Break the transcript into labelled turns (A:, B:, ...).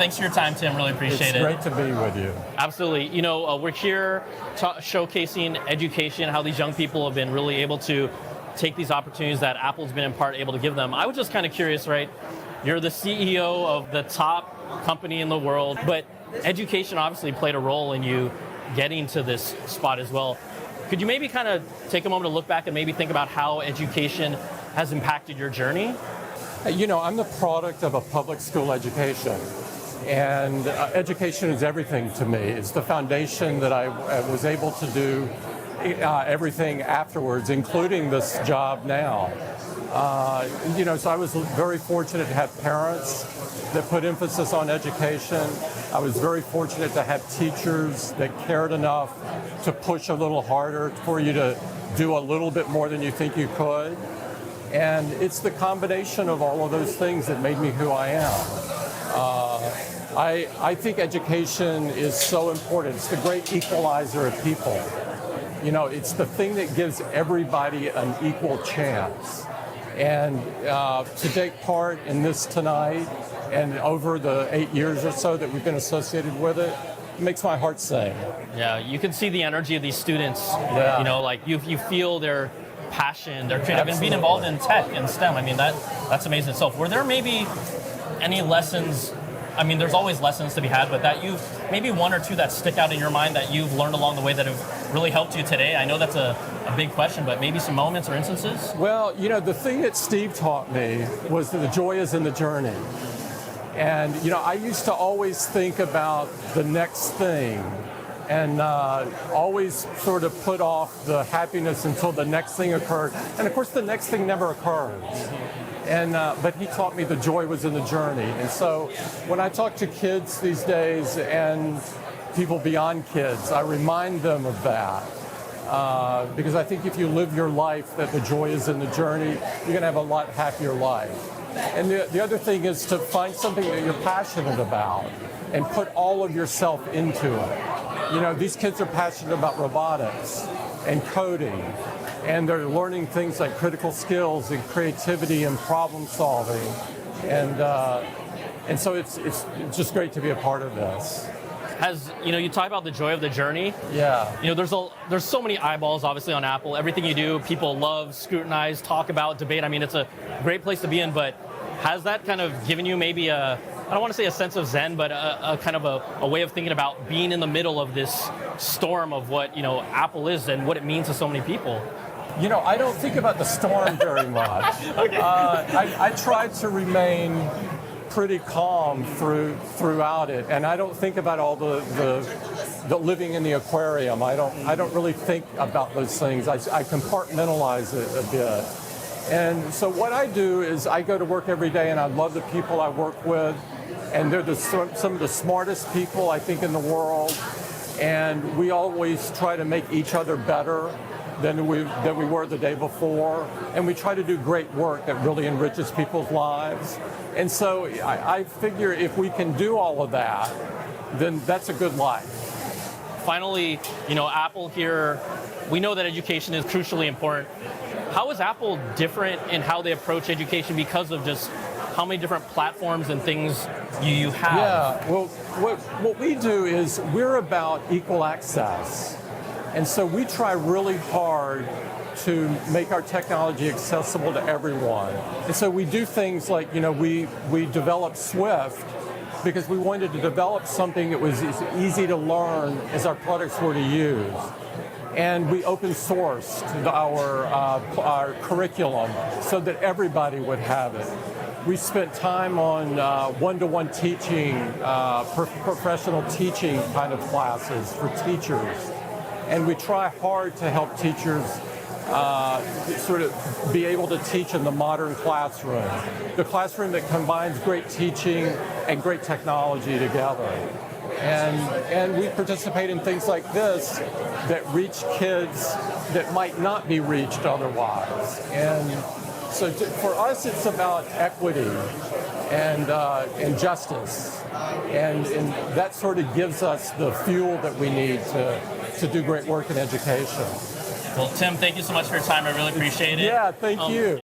A: Thanks for your time, Tim. Really appreciate
B: It's great to be with you.
A: Absolutely. We're here showcasing education, how these young people have been really able to take these opportunities that Apple's been in part able to give them. I was just kind of curious, right? You're the CEO of the top company in the world, but education obviously played a role in you getting to this spot as well. Could you maybe kind of take a moment to look back and maybe think about how education has impacted your journey?
B: I'm the product of a public school education, and education is everything to me. It's the foundation that I was able to do everything afterwards, including this job now. So I was very fortunate to have parents that put emphasis on education. I was very fortunate to have teachers that cared enough to push a little harder for you to do a little bit more than you think you could. And it's the combination of all of those things that made me who I am. I think education is so important. It's the great equalizer of people. It's the thing that gives everybody an equal chance. And to take part in this tonight and over the 8 years or so that we've been associated with it, makes my heart sing.
A: Yeah, you can see the energy of these students.
B: Yeah.
A: You feel their passion, their creative, and being involved in tech and STEM. That's amazing itself. Were there maybe any lessons? There's always lessons to be had, but that maybe one or two that stick out in your mind that you've learned along the way that have really helped you today? I know that's a big question, but maybe some moments or instances?
B: Well, the thing that Steve taught me was that the joy is in the journey. And, I used to always think about the next thing and always sort of put off the happiness until the next thing occurred. And of course, the next thing never occurs. And but he taught me the joy was in the journey. And so when I talk to kids these days and people beyond kids, I remind them of that. Because I think if you live your life that the joy is in the journey, you're going to have a lot happier life. And the other thing is to find something that you're passionate about and put all of yourself into it. These kids are passionate about robotics and coding, and they're learning things like critical skills and creativity and problem solving. And so it's just great to be a part of this.
A: You talk about the joy of the journey.
B: Yeah.
A: There's so many eyeballs, obviously, on Apple. Everything you do, people love, scrutinize, talk about, debate. It's a great place to be in, but has that kind of given you maybe I don't want to say a sense of zen, but a kind of a way of thinking about being in the middle of this storm of what, Apple is and what it means to so many people?
B: I don't think about the storm very much.
A: Okay.
B: I try to remain pretty calm throughout it, and I don't think about all the living in the aquarium. I don't really think about those things. I compartmentalize it a bit. And so what I do is I go to work every day, and I love the people I work with, and they're some of the smartest people I think in the world, and we always try to make each other better than we were the day before, and we try to do great work that really enriches people's lives. And so I figure if we can do all of that, then that's a good life.
A: Finally, Apple here, we know that education is crucially important. How is Apple different in how they approach education because of just how many different platforms and things you have?
B: Yeah, well, what we do is we're about equal access. And so we try really hard to make our technology accessible to everyone. And so we do things like, we developed Swift because we wanted to develop something that was as easy to learn as our products were to use. And we open sourced our curriculum so that everybody would have it. We spent time on one-to-one teaching, professional teaching kind of classes for teachers. And we try hard to help teachers sort of be able to teach in the modern classroom. The classroom that combines great teaching and great technology together. And we participate in things like this that reach kids that might not be reached otherwise. And so for us, it's about equity and justice. And that sort of gives us the fuel that we need to do great work in education.
A: Well, Tim, thank you so much for your time. I really appreciate it.
B: Yeah, thank you.